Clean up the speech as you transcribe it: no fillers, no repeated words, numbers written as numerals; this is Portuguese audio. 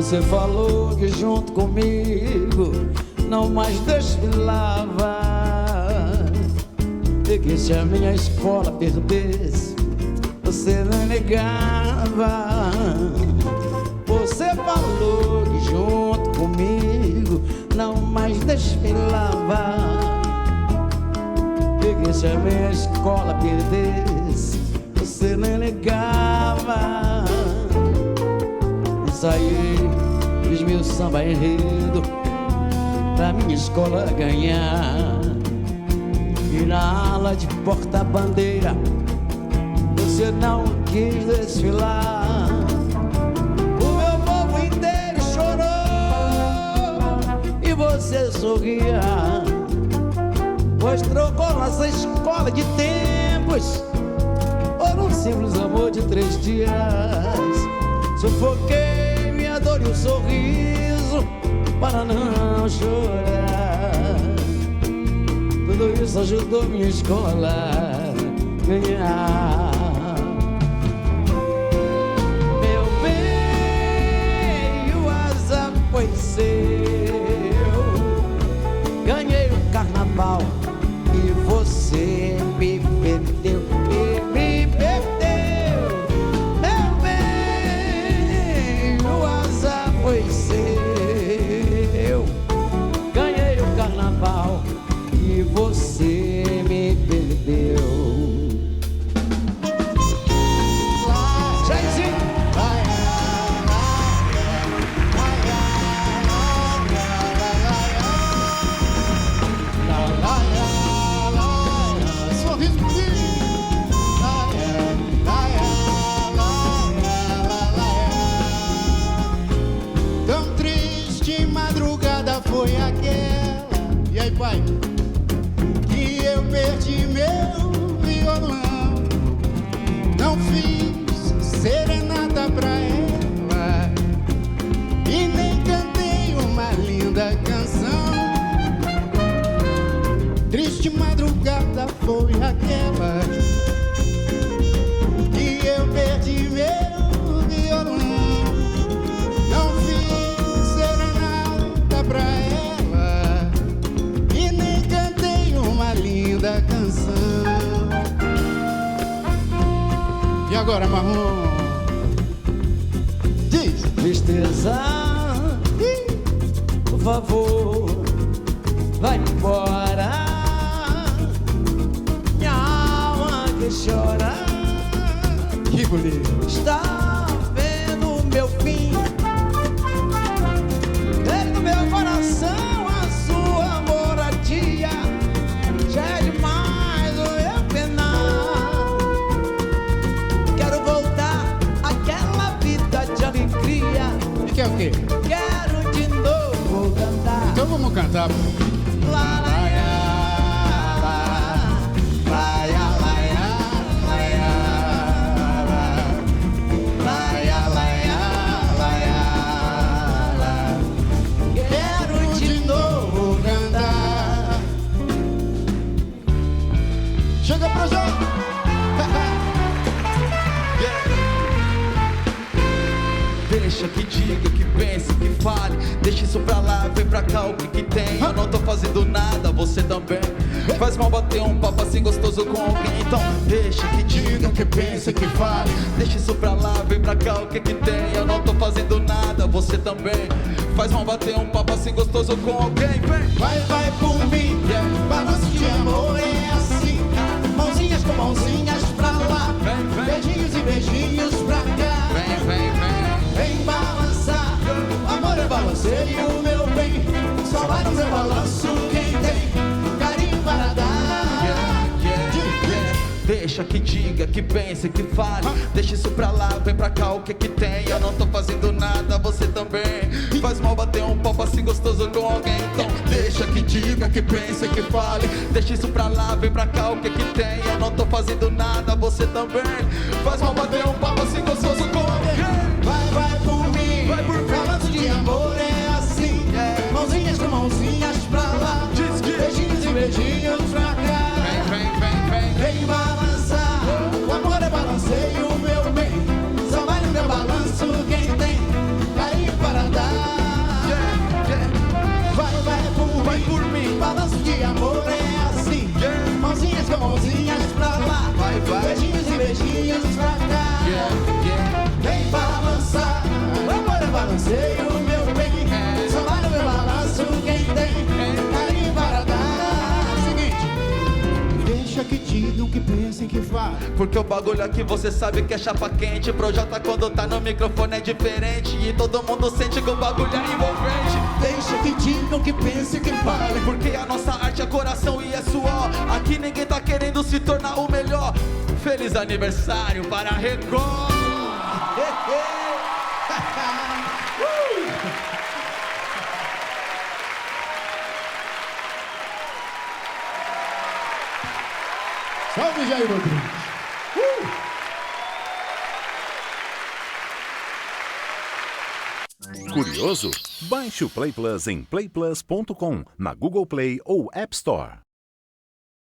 Você falou que junto comigo não mais desfilava, e que se a minha escola perdesse, você não negava. Você falou que junto comigo não mais desfilava, e que se a minha escola perdesse, você não negava. Ensaiei, fiz meu samba enredo pra minha escola ganhar. E na ala de porta-bandeira você não quis desfilar. O meu povo inteiro chorou e você sorria, pois trocou nossa escola de tempos por um simples amor de 3 dias. Sufoquei minha dor e o sorriso para não chorar. Tudo isso ajudou minha escola a ganhar. Meu bem, o azar foi seu. Ganhei o carnaval e você me perdeu. Me perdeu. Meu bem, o azar foi seu. Ganhei o carnaval e você me perdeu. Sorriso bonito. Tão triste madrugada foi aquela. E aí, pai? Eu perdi meu violão, não fiz serenata pra ela e nem cantei uma linda canção. Triste madrugada foi aquela que eu perdi meu violão, não fiz serenata pra ela e nem cantei uma linda canção. E agora, Marrom? Diz. Tristeza, por favor, vai embora. Minha alma que chora, Que bonito. está vendo o meu fim. Dentro do meu coração a sua moradia. Já é demais o meu penar. Quero voltar àquela vida de alegria. E quer o quê? Quero de novo cantar. Então vamos cantar. Lá, lá, quero de novo cantar. Chega pra gente. Deixa que diga, que pense, que fale. Deixa isso pra lá, vem pra cá, o que tem. Eu não tô fazendo nada, você também. Faz mal bater um papo assim gostoso com alguém. Então deixa que diga, que pense, que fale. Deixa isso pra lá, vem pra cá, o que tem. Eu não tô fazendo nada, você também. Faz mal bater um papo assim gostoso com alguém. Vem. Vai por mim, balanço de amor é assim. Mãozinhas com mãozinhas pra lá, beijinhos e beijinhos pra cá. Vem balançar, amor eu balanceio, meu bem. Só vai no meu balanço quem tem carinho para dar. Deixa que diga, que pense, que fale. Deixa isso pra lá, vem pra cá, o que tem. Eu não tô fazendo nada, você também. Faz mal bater um papo assim gostoso com alguém. Então deixa que diga, que pense, que fale. Deixa isso pra lá, vem pra cá, o que tem. Eu não tô fazendo nada, você também. Faz mal bater um papo assim gostoso com alguém. Vai por mim, Vai por mim. balanço de amor é assim. Mãozinhas com mãozinhas pra lá, Diz que beijinhos e beijinhos pra cá. Vem balançar, o amor é balanceio, meu bem. Só vai no meu balanço quem tem carinho para dar. Porque o bagulho aqui você sabe que é chapa quente. Projota quando tá no microfone é diferente. E todo mundo sente que o bagulho é envolvente. Deixa que digam, que pense, que fale. Porque a nossa arte é coração e é suor. Aqui ninguém tá querendo se tornar o melhor. Feliz aniversário para a Record. Salve, Jair Rodrigues. Curioso? Baixe o Play Plus em playplus.com, na Google Play ou App Store.